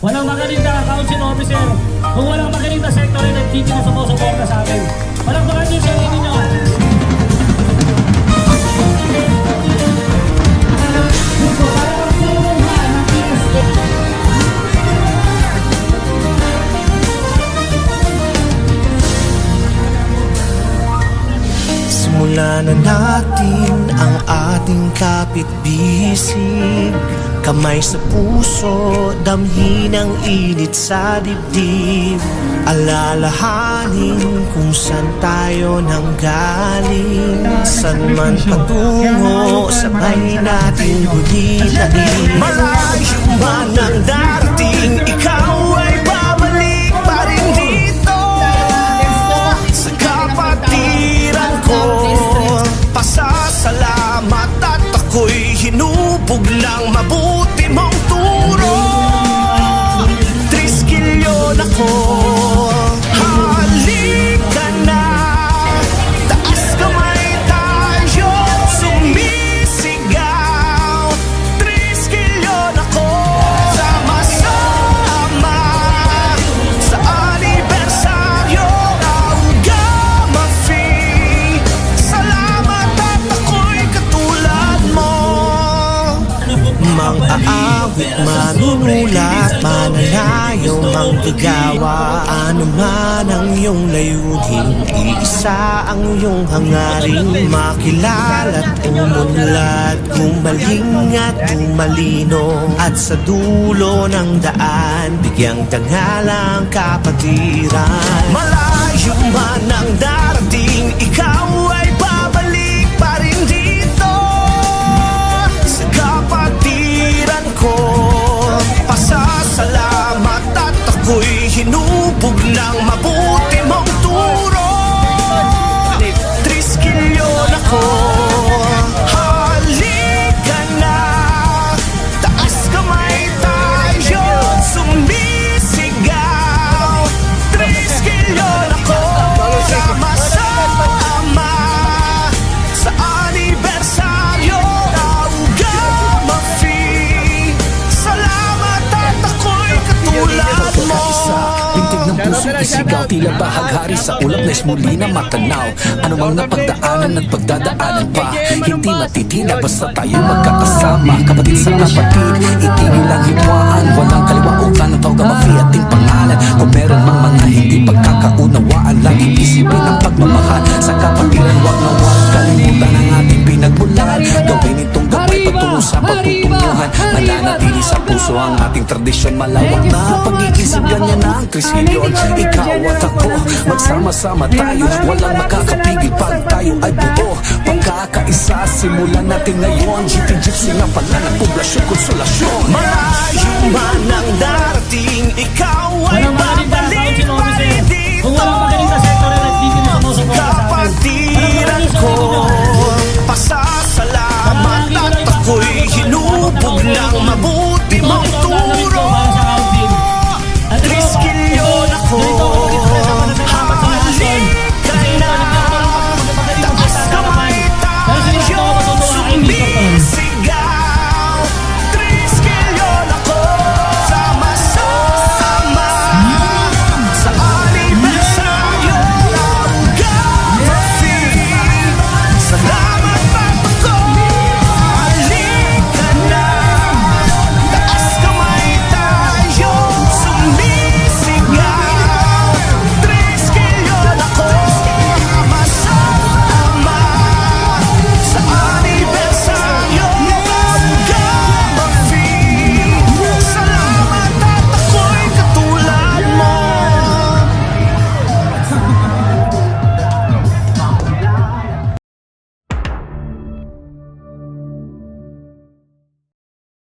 Walang magaling na council officer. Kung walang magaling na sector rin, hindi na sumusuporta sa amin. Walang magaling sa sarili nyo. Simulan na natin ang ating kapit-bisig. Kamay sa puso, damhin ang init sa dibdib. Alalahanin kung saan tayo nanggaling. Saan man patungo, sabay natin ulitin. Malayo man ang darating, ikaw ay babalik pa rin dito. Sa kapatiran ko, pasasalamat at ako'y hinubog lang mabuti mong turo. Triskilyon ako, halika na. Taas kamay tayo, sumisigaw. Triskilyon ako, sama-sama sa anibersaryo. Augama Fee, salamat at ako'y katulad mo. Mang-aawit, manunulat, mananayaw, manggagawa. Ano man ang iyong layunin, iisa ang iyong hangarin. Makilala't umunlad, gumaling at tumalino. At sa dulo ng daan, bigyang dangalang kapatiran. Malayo man ang darating, ikaw ay babalik pa rin dito. Sa kapatiran ko, pasasalamat at ako'y hinubog ng mabuti mong turo. Triskilyon ako, halika na. Taas kamay tayo, sumisigaw. Triskilyon ako, sama-sama sa anibersaryo. Augama Fee, salamat at ako'y katulad mo. Bintig ng puso isigaw, tila bahaghari sa ulap na muli na matanaw. Ano mang napagdaanan at pagdadaanan pa, hindi matitina basta tayo magkakasama. Kapatid sa kapatid, itigil ang hitwaan. Walang kaliwa o kanan, Augama Fee ating pangalan. Kung meron mang mga hindi pagkakaunawaan, laging isipin ang pagmamahal. Sa kapatiran, wag na wag kalimutan ang ating pinagmulan. Gawin itong gabay patungo sa pagtutunguhan. Mananatili sa puso ang ating tradisyon. Malawak na pag-iisip, ganyan na ang Triskilyon. Ikaw at ako, magsama-sama tayo. Walang makakapigil pag tayo ay buo. Pagkakaisa, simulan natin ngayon. GT Gypsy nga pala ng poblasyon, konsolasyon. Malayo man